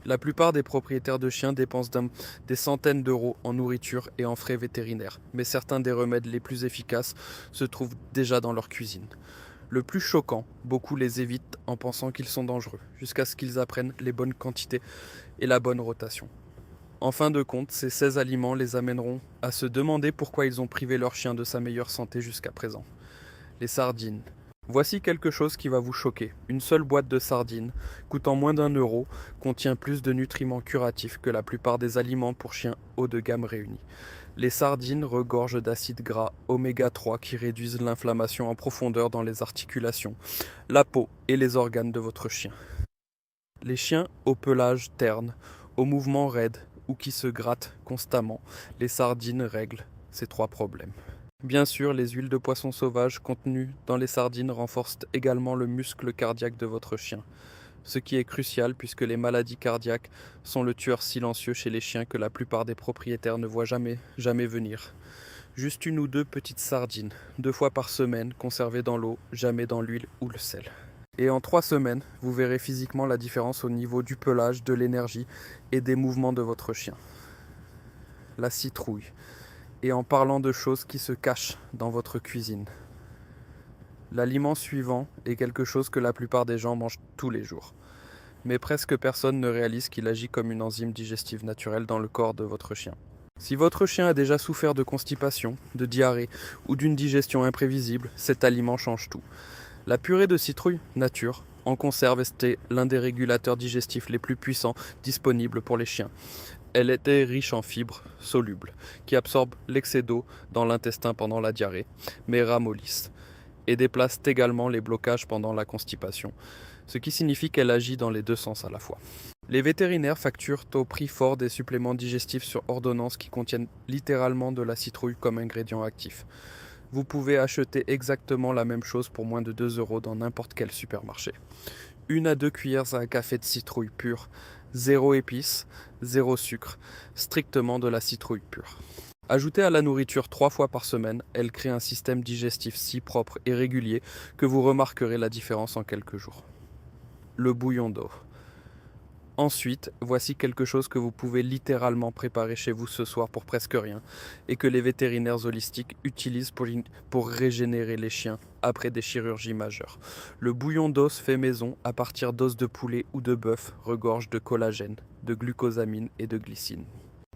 La plupart des propriétaires de chiens dépensent des centaines d'euros en nourriture et en frais vétérinaires, mais certains des remèdes les plus efficaces se trouvent déjà dans leur cuisine. Le plus choquant, beaucoup les évitent en pensant qu'ils sont dangereux, jusqu'à ce qu'ils apprennent les bonnes quantités et la bonne rotation. En fin de compte, ces 16 aliments les amèneront à se demander pourquoi ils ont privé leur chien de sa meilleure santé jusqu'à présent. Les sardines. Voici quelque chose qui va vous choquer. Une seule boîte de sardines, coûtant moins d'1 euro, contient plus de nutriments curatifs que la plupart des aliments pour chiens haut de gamme réunis. Les sardines regorgent d'acides gras oméga 3 qui réduisent l'inflammation en profondeur dans les articulations, la peau et les organes de votre chien. Les chiens au pelage terne, aux mouvements raides ou qui se grattent constamment, les sardines règlent ces 3 problèmes. Bien sûr, les huiles de poisson sauvage contenues dans les sardines renforcent également le muscle cardiaque de votre chien, ce qui est crucial puisque les maladies cardiaques sont le tueur silencieux chez les chiens que la plupart des propriétaires ne voient jamais venir. Juste 1 ou 2 petites sardines, 2 fois par semaine, conservées dans l'eau, jamais dans l'huile ou le sel. Et en 3 semaines, vous verrez physiquement la différence au niveau du pelage, de l'énergie et des mouvements de votre chien. La citrouille. Et en parlant de choses qui se cachent dans votre cuisine. L'aliment suivant est quelque chose que la plupart des gens mangent tous les jours. Mais presque personne ne réalise qu'il agit comme une enzyme digestive naturelle dans le corps de votre chien. Si votre chien a déjà souffert de constipation, de diarrhée ou d'une digestion imprévisible, cet aliment change tout. La purée de citrouille nature en conserve était l'un des régulateurs digestifs les plus puissants disponibles pour les chiens. Elle était riche en fibres solubles, qui absorbent l'excès d'eau dans l'intestin pendant la diarrhée, mais ramollissent, et déplacent également les blocages pendant la constipation, ce qui signifie qu'elle agit dans les 2 sens à la fois. Les vétérinaires facturent au prix fort des suppléments digestifs sur ordonnance qui contiennent littéralement de la citrouille comme ingrédient actif. Vous pouvez acheter exactement la même chose pour moins de 2 euros dans n'importe quel supermarché. 1 à 2 cuillères à café de citrouille pure, 0 épices, 0 sucre, strictement de la citrouille pure. Ajoutée à la nourriture 3 fois par semaine, elle crée un système digestif si propre et régulier que vous remarquerez la différence en quelques jours. Le bouillon d'eau. Ensuite, voici quelque chose que vous pouvez littéralement préparer chez vous ce soir pour presque rien et que les vétérinaires holistiques utilisent pour régénérer les chiens après des chirurgies majeures. Le bouillon d'os fait maison à partir d'os de poulet ou de bœuf regorge de collagène, de glucosamine et de glycine.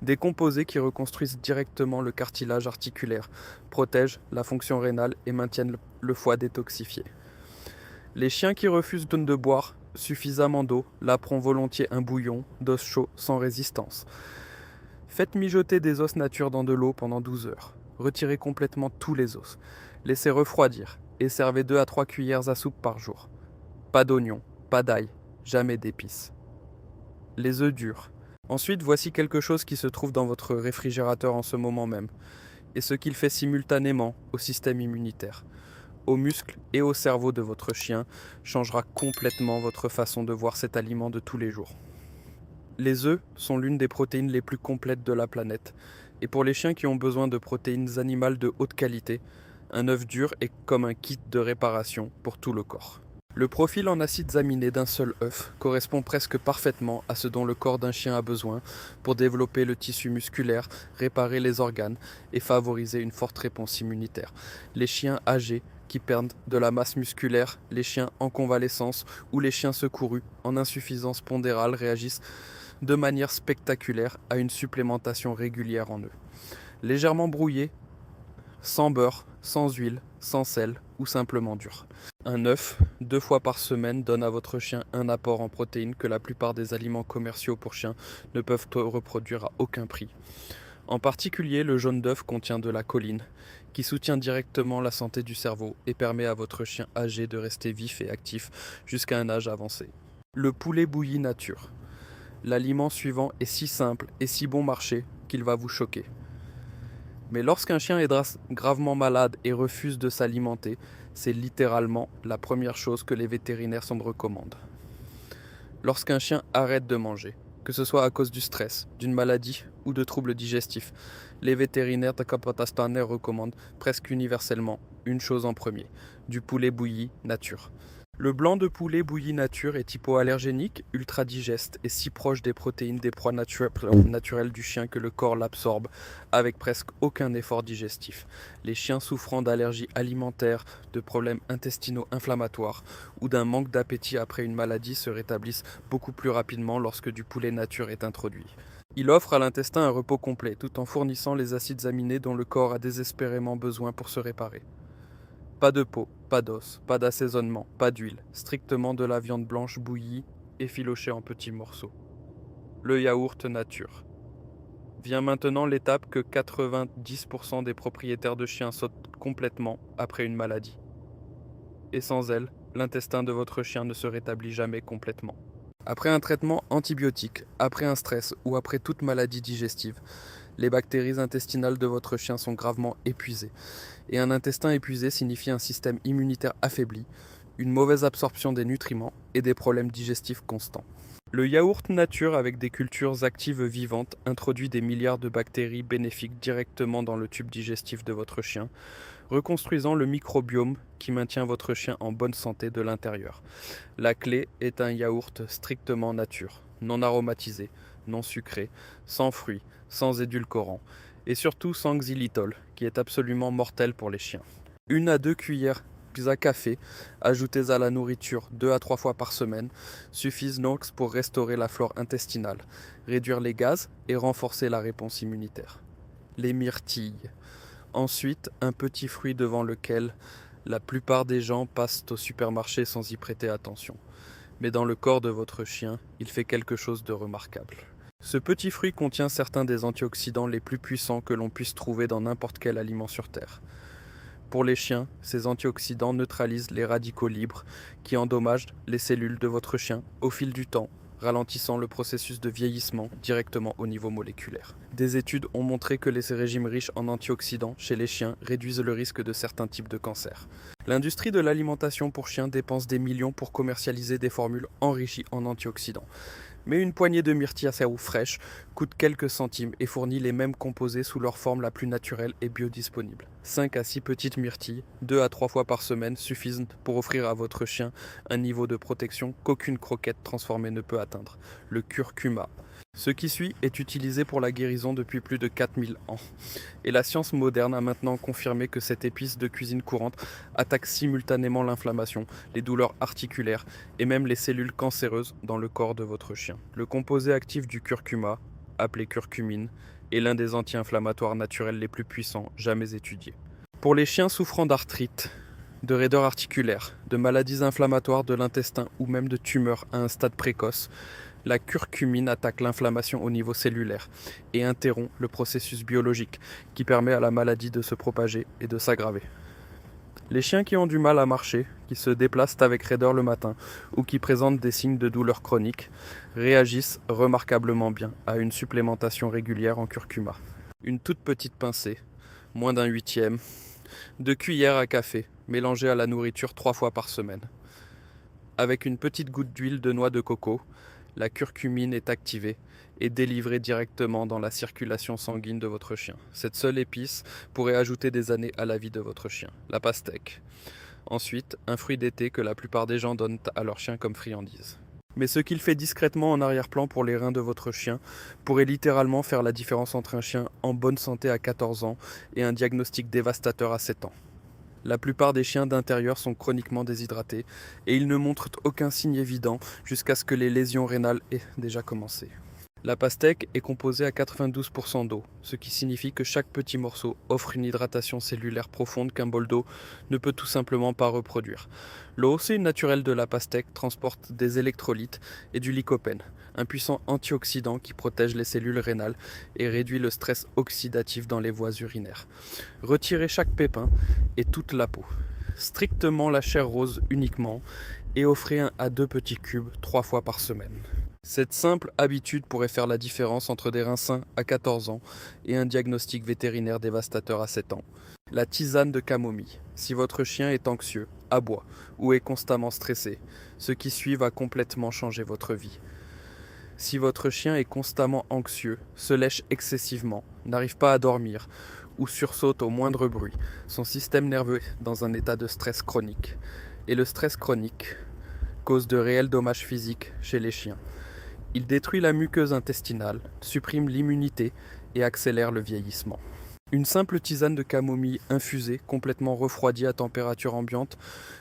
Des composés qui reconstruisent directement le cartilage articulaire, protègent la fonction rénale et maintiennent le foie détoxifié. Les chiens qui refusent de boire suffisamment d'eau laperont volontiers un bouillon d'os chaud sans résistance. Faites mijoter des os nature dans de l'eau pendant 12 heures. Retirez complètement tous les os. Laissez refroidir et servez 2 à 3 cuillères à soupe par jour. Pas d'oignons, pas d'ail, jamais d'épices. Les œufs durs. Ensuite, voici quelque chose qui se trouve dans votre réfrigérateur en ce moment même, et ce qu'il fait simultanément au système immunitaire, aux muscles et au cerveau de votre chien, changera complètement votre façon de voir cet aliment de tous les jours. Les œufs sont l'une des protéines les plus complètes de la planète, et pour les chiens qui ont besoin de protéines animales de haute qualité, un œuf dur est comme un kit de réparation pour tout le corps. Le profil en acides aminés d'un seul œuf correspond presque parfaitement à ce dont le corps d'un chien a besoin pour développer le tissu musculaire, réparer les organes et favoriser une forte réponse immunitaire. Les chiens âgés qui perdent de la masse musculaire, les chiens en convalescence ou les chiens secourus en insuffisance pondérale réagissent de manière spectaculaire à une supplémentation régulière en eux. Légèrement brouillés, sans beurre, sans huile, sans sel ou simplement dur. Un œuf, 2 fois par semaine, donne à votre chien un apport en protéines que la plupart des aliments commerciaux pour chiens ne peuvent reproduire à aucun prix. En particulier, le jaune d'œuf contient de la choline, qui soutient directement la santé du cerveau et permet à votre chien âgé de rester vif et actif jusqu'à un âge avancé. Le poulet bouilli nature. L'aliment suivant est si simple et si bon marché qu'il va vous choquer. Mais lorsqu'un chien est gravement malade et refuse de s'alimenter, c'est littéralement la première chose que les vétérinaires s'en recommandent. Lorsqu'un chien arrête de manger, que ce soit à cause du stress, d'une maladie ou de troubles digestifs, les vétérinaires de Kapatastaner recommandent presque universellement une chose en premier, du poulet bouilli nature. Le blanc de poulet bouilli nature est hypoallergénique, ultra digeste et si proche des protéines des proies naturelles du chien que le corps l'absorbe avec presque aucun effort digestif. Les chiens souffrant d'allergies alimentaires, de problèmes intestinaux inflammatoires ou d'un manque d'appétit après une maladie se rétablissent beaucoup plus rapidement lorsque du poulet nature est introduit. Il offre à l'intestin un repos complet tout en fournissant les acides aminés dont le corps a désespérément besoin pour se réparer. Pas de peau, pas d'os, pas d'assaisonnement, pas d'huile, strictement de la viande blanche bouillie, effilochée en petits morceaux. Le yaourt nature. Vient maintenant l'étape que 90% des propriétaires de chiens sautent complètement après une maladie. Et sans elle, l'intestin de votre chien ne se rétablit jamais complètement. Après un traitement antibiotique, après un stress ou après toute maladie digestive, les bactéries intestinales de votre chien sont gravement épuisées. Et un intestin épuisé signifie un système immunitaire affaibli, une mauvaise absorption des nutriments et des problèmes digestifs constants. Le yaourt nature avec des cultures actives vivantes introduit des milliards de bactéries bénéfiques directement dans le tube digestif de votre chien, reconstruisant le microbiome qui maintient votre chien en bonne santé de l'intérieur. La clé est un yaourt strictement nature, non aromatisé, non sucré, sans fruits, sans édulcorants, et surtout sans xylitol, qui est absolument mortel pour les chiens. 1 à 2 cuillères à café, ajoutées à la nourriture 2 à 3 fois par semaine, suffisent donc pour restaurer la flore intestinale, réduire les gaz et renforcer la réponse immunitaire. Les myrtilles. Ensuite, un petit fruit devant lequel la plupart des gens passent au supermarché sans y prêter attention. Mais dans le corps de votre chien, il fait quelque chose de remarquable. Ce petit fruit contient certains des antioxydants les plus puissants que l'on puisse trouver dans n'importe quel aliment sur Terre. Pour les chiens, ces antioxydants neutralisent les radicaux libres qui endommagent les cellules de votre chien au fil du temps, ralentissant le processus de vieillissement directement au niveau moléculaire. Des études ont montré que les régimes riches en antioxydants chez les chiens réduisent le risque de certains types de cancers. L'industrie de l'alimentation pour chiens dépense des millions pour commercialiser des formules enrichies en antioxydants. Mais une poignée de myrtilles assez ou fraîches coûte quelques centimes et fournit les mêmes composés sous leur forme la plus naturelle et biodisponible. 5 à 6 petites myrtilles, 2 à 3 fois par semaine suffisent pour offrir à votre chien un niveau de protection qu'aucune croquette transformée ne peut atteindre, le curcuma. Ce qui suit est utilisé pour la guérison depuis plus de 4000 ans. Et la science moderne a maintenant confirmé que cette épice de cuisine courante attaque simultanément l'inflammation, les douleurs articulaires et même les cellules cancéreuses dans le corps de votre chien. Le composé actif du curcuma, appelé curcumine, est l'un des anti-inflammatoires naturels les plus puissants jamais étudiés. Pour les chiens souffrant d'arthrite, de raideur articulaire, de maladies inflammatoires de l'intestin ou même de tumeurs à un stade précoce, la curcumine attaque l'inflammation au niveau cellulaire et interrompt le processus biologique qui permet à la maladie de se propager et de s'aggraver. Les chiens qui ont du mal à marcher, qui se déplacent avec raideur le matin ou qui présentent des signes de douleur chronique réagissent remarquablement bien à une supplémentation régulière en curcuma. Une toute petite pincée, moins d'un huitième, de cuillère à café mélangée à la nourriture 3 fois par semaine. Avec une petite goutte d'huile de noix de coco, la curcumine est activée et délivrée directement dans la circulation sanguine de votre chien. Cette seule épice pourrait ajouter des années à la vie de votre chien. La pastèque. Ensuite, un fruit d'été que la plupart des gens donnent à leur chien comme friandise. Mais ce qu'il fait discrètement en arrière-plan pour les reins de votre chien pourrait littéralement faire la différence entre un chien en bonne santé à 14 ans et un diagnostic dévastateur à 7 ans. La plupart des chiens d'intérieur sont chroniquement déshydratés et ils ne montrent aucun signe évident jusqu'à ce que les lésions rénales aient déjà commencé. La pastèque est composée à 92% d'eau, ce qui signifie que chaque petit morceau offre une hydratation cellulaire profonde qu'un bol d'eau ne peut tout simplement pas reproduire. L'eau, c'est une naturelle de la pastèque, transporte des électrolytes et du lycopène, un puissant antioxydant qui protège les cellules rénales et réduit le stress oxydatif dans les voies urinaires. Retirez chaque pépin et toute la peau. Strictement la chair rose uniquement et offrez 1 à 2 petits cubes 3 fois par semaine. Cette simple habitude pourrait faire la différence entre des reins sains à 14 ans et un diagnostic vétérinaire dévastateur à 7 ans. La tisane de camomille. Si votre chien est anxieux, aboie ou est constamment stressé, ce qui suit va complètement changer votre vie. Si votre chien est constamment anxieux, se lèche excessivement, n'arrive pas à dormir ou sursaute au moindre bruit, son système nerveux est dans un état de stress chronique. Et le stress chronique cause de réels dommages physiques chez les chiens. Il détruit la muqueuse intestinale, supprime l'immunité et accélère le vieillissement. Une simple tisane de camomille infusée, complètement refroidie à température ambiante,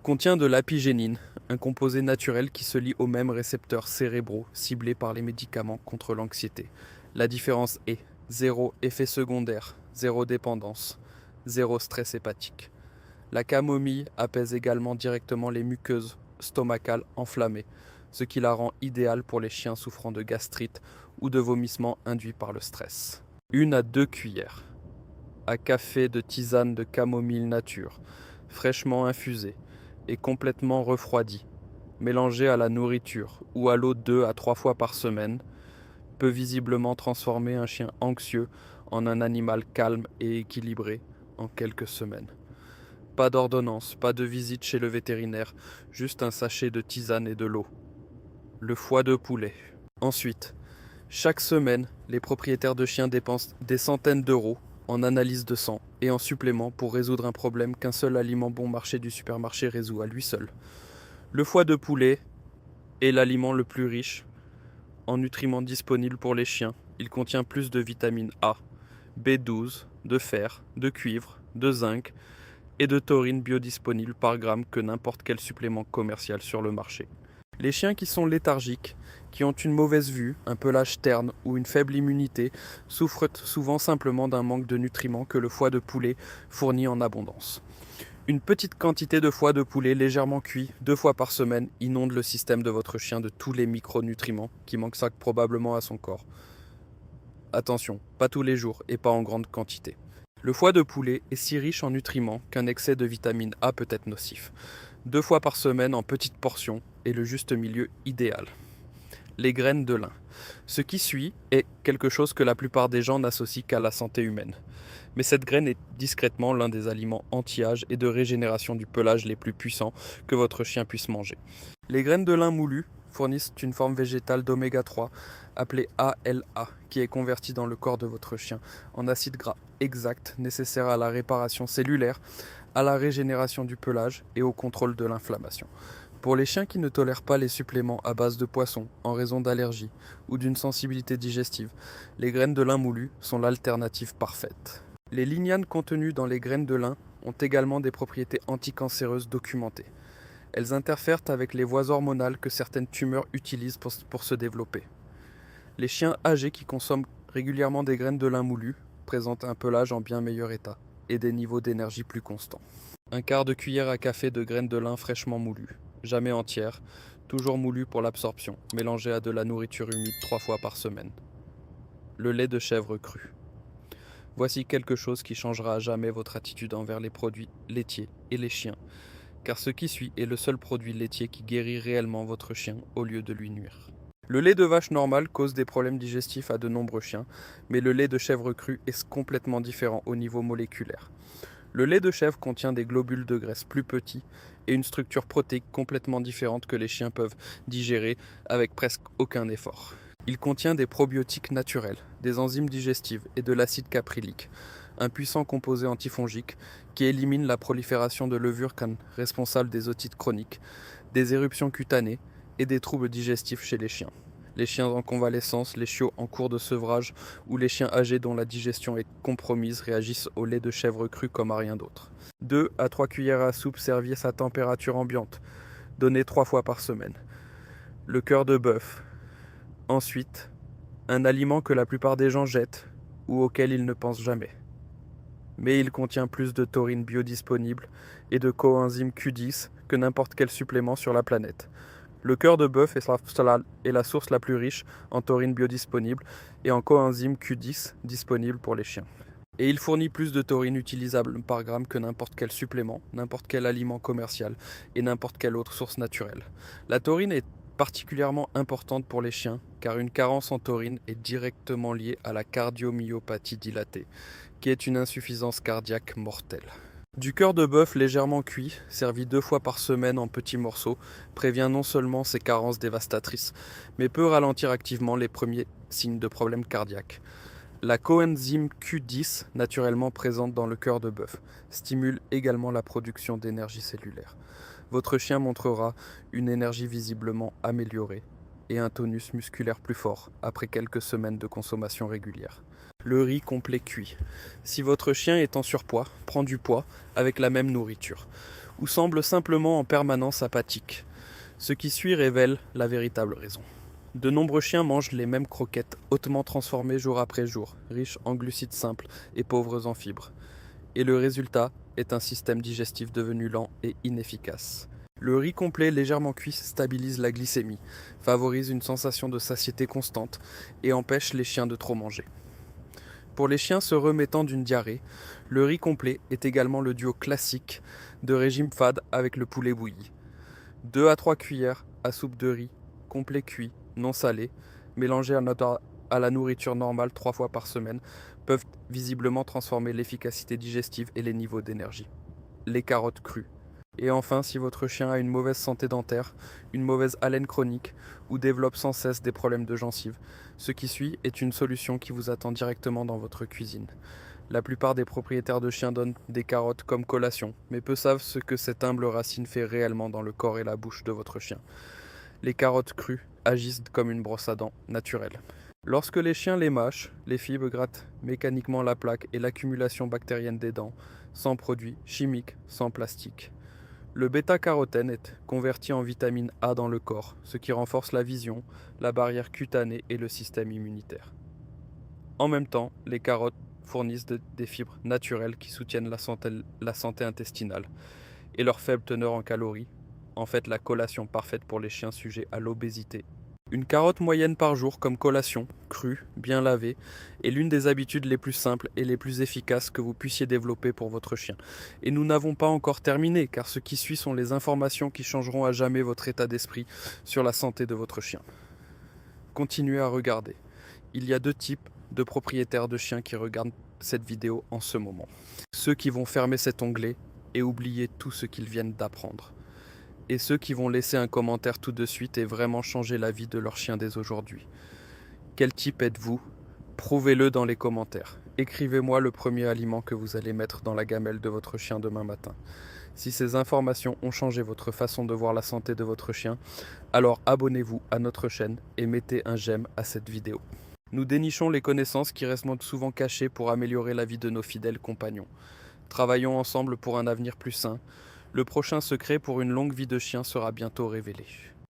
contient de l'apigénine, un composé naturel qui se lie aux mêmes récepteurs cérébraux ciblés par les médicaments contre l'anxiété. La différence est zéro effet secondaire, zéro dépendance, zéro stress hépatique. La camomille apaise également directement les muqueuses stomacales enflammées, ce qui la rend idéale pour les chiens souffrant de gastrite ou de vomissements induits par le stress. 1 à 2 cuillères à café de tisane de camomille nature, fraîchement infusée et complètement refroidie, mélangée à la nourriture ou à l'eau 2 à 3 fois par semaine, peut visiblement transformer un chien anxieux en un animal calme et équilibré en quelques semaines. Pas d'ordonnance, pas de visite chez le vétérinaire, juste un sachet de tisane et de l'eau. Le foie de poulet. Ensuite, chaque semaine, les propriétaires de chiens dépensent des centaines d'euros en analyse de sang et en suppléments pour résoudre un problème qu'un seul aliment bon marché du supermarché résout à lui seul. Le foie de poulet est l'aliment le plus riche en nutriments disponibles pour les chiens. Il contient plus de vitamine A, B12, de fer, de cuivre, de zinc et de taurine biodisponibles par gramme que n'importe quel supplément commercial sur le marché. Les chiens qui sont léthargiques, qui ont une mauvaise vue, un pelage terne ou une faible immunité souffrent souvent simplement d'un manque de nutriments que le foie de poulet fournit en abondance. Une petite quantité de foie de poulet légèrement cuit 2 fois par semaine inonde le système de votre chien de tous les micronutriments qui manquent ça probablement à son corps. Attention, pas tous les jours et pas en grande quantité. Le foie de poulet est si riche en nutriments qu'un excès de vitamine A peut être nocif. 2 fois par semaine en petites portions est le juste milieu idéal. Les graines de lin. Ce qui suit est quelque chose que la plupart des gens n'associent qu'à la santé humaine. Mais cette graine est discrètement l'un des aliments anti-âge et de régénération du pelage les plus puissants que votre chien puisse manger. Les graines de lin moulues fournissent une forme végétale d'oméga 3 appelée ALA qui est convertie dans le corps de votre chien en acide gras exact nécessaire à la réparation cellulaire, à la régénération du pelage et au contrôle de l'inflammation. Pour les chiens qui ne tolèrent pas les suppléments à base de poisson en raison d'allergies ou d'une sensibilité digestive, les graines de lin moulues sont l'alternative parfaite. Les lignanes contenues dans les graines de lin ont également des propriétés anticancéreuses documentées. Elles interfèrent avec les voies hormonales que certaines tumeurs utilisent pour se développer. Les chiens âgés qui consomment régulièrement des graines de lin moulues présentent un pelage en bien meilleur état et des niveaux d'énergie plus constants. 1/4 de cuillère à café de graines de lin fraîchement moulues, jamais entières, toujours moulues pour l'absorption, mélangées à de la nourriture humide 3 fois par semaine. Le lait de chèvre cru. Voici quelque chose qui changera à jamais votre attitude envers les produits laitiers et les chiens, car ce qui suit est le seul produit laitier qui guérit réellement votre chien au lieu de lui nuire. Le lait de vache normal cause des problèmes digestifs à de nombreux chiens, mais le lait de chèvre cru est complètement différent au niveau moléculaire. Le lait de chèvre contient des globules de graisse plus petits et une structure protéique complètement différente que les chiens peuvent digérer avec presque aucun effort. Il contient des probiotiques naturels, des enzymes digestives et de l'acide caprylique, un puissant composé antifongique qui élimine la prolifération de levures responsable des otites chroniques, des éruptions cutanées et des troubles digestifs chez les chiens. Les chiens en convalescence, les chiots en cours de sevrage ou les chiens âgés dont la digestion est compromise réagissent au lait de chèvre cru comme à rien d'autre. 2 à 3 cuillères à soupe servies à température ambiante, données 3 fois par semaine. Le cœur de bœuf. Ensuite, un aliment que la plupart des gens jettent ou auquel ils ne pensent jamais. Mais il contient plus de taurine biodisponible et de coenzyme Q10 que n'importe quel supplément sur la planète. Le cœur de bœuf est la source la plus riche en taurine biodisponible et en coenzyme Q10 disponible pour les chiens. Et il fournit plus de taurine utilisable par gramme que n'importe quel supplément, n'importe quel aliment commercial et n'importe quelle autre source naturelle. La taurine est particulièrement importante pour les chiens car une carence en taurine est directement liée à la cardiomyopathie dilatée, qui est une insuffisance cardiaque mortelle. Du cœur de bœuf légèrement cuit, servi 2 fois par semaine en petits morceaux, prévient non seulement ces carences dévastatrices, mais peut ralentir activement les premiers signes de problèmes cardiaques. La coenzyme Q10, naturellement présente dans le cœur de bœuf, stimule également la production d'énergie cellulaire. votre chien montrera une énergie visiblement améliorée et un tonus musculaire plus fort après quelques semaines de consommation régulière. Le riz complet cuit. Si votre chien est en surpoids, prend du poids avec la même nourriture, ou semble simplement en permanence apathique, ce qui suit révèle la véritable raison. De nombreux chiens mangent les mêmes croquettes hautement transformées jour après jour, riches en glucides simples et pauvres en fibres. Et le résultat est un système digestif devenu lent et inefficace. Le riz complet légèrement cuit stabilise la glycémie, favorise une sensation de satiété constante et empêche les chiens de trop manger. Pour les chiens se remettant d'une diarrhée, le riz complet est également le duo classique de régime fade avec le poulet bouilli. 2 à 3 cuillères à soupe de riz complet cuit, non salé, mélangé à la nourriture normale 3 fois par semaine, peuvent visiblement transformer l'efficacité digestive et les niveaux d'énergie. Les carottes crues. Et enfin, si votre chien a une mauvaise santé dentaire, une mauvaise haleine chronique ou développe sans cesse des problèmes de gencives, ce qui suit est une solution qui vous attend directement dans votre cuisine. La plupart des propriétaires de chiens donnent des carottes comme collation, mais peu savent ce que cette humble racine fait réellement dans le corps et la bouche de votre chien. Les carottes crues agissent comme une brosse à dents naturelle. Lorsque les chiens les mâchent, les fibres grattent mécaniquement la plaque et l'accumulation bactérienne des dents, sans produits chimiques, sans plastique. Le bêta-carotène est converti en vitamine A dans le corps, ce qui renforce la vision, la barrière cutanée et le système immunitaire. En même temps, les carottes fournissent des fibres naturelles qui soutiennent la santé intestinale et leur faible teneur en calories, en fait la collation parfaite pour les chiens sujets à l'obésité. Une carotte moyenne par jour comme collation, crue, bien lavée, est l'une des habitudes les plus simples et les plus efficaces que vous puissiez développer pour votre chien. Et nous n'avons pas encore terminé, car ce qui suit sont les informations qui changeront à jamais votre état d'esprit sur la santé de votre chien. Continuez à regarder. Il y a 2 types de propriétaires de chiens qui regardent cette vidéo en ce moment. Ceux qui vont fermer cet onglet et oublier tout ce qu'ils viennent d'apprendre. Et ceux qui vont laisser un commentaire tout de suite et vraiment changer la vie de leur chien dès aujourd'hui. Quel type êtes-vous? Prouvez-le dans les commentaires. Écrivez-moi le premier aliment que vous allez mettre dans la gamelle de votre chien demain matin. Si ces informations ont changé votre façon de voir la santé de votre chien, alors abonnez-vous à notre chaîne et mettez un j'aime à cette vidéo. Nous dénichons les connaissances qui restent souvent cachées pour améliorer la vie de nos fidèles compagnons. Travaillons ensemble pour un avenir plus sain. Le prochain secret pour une longue vie de chien sera bientôt révélé.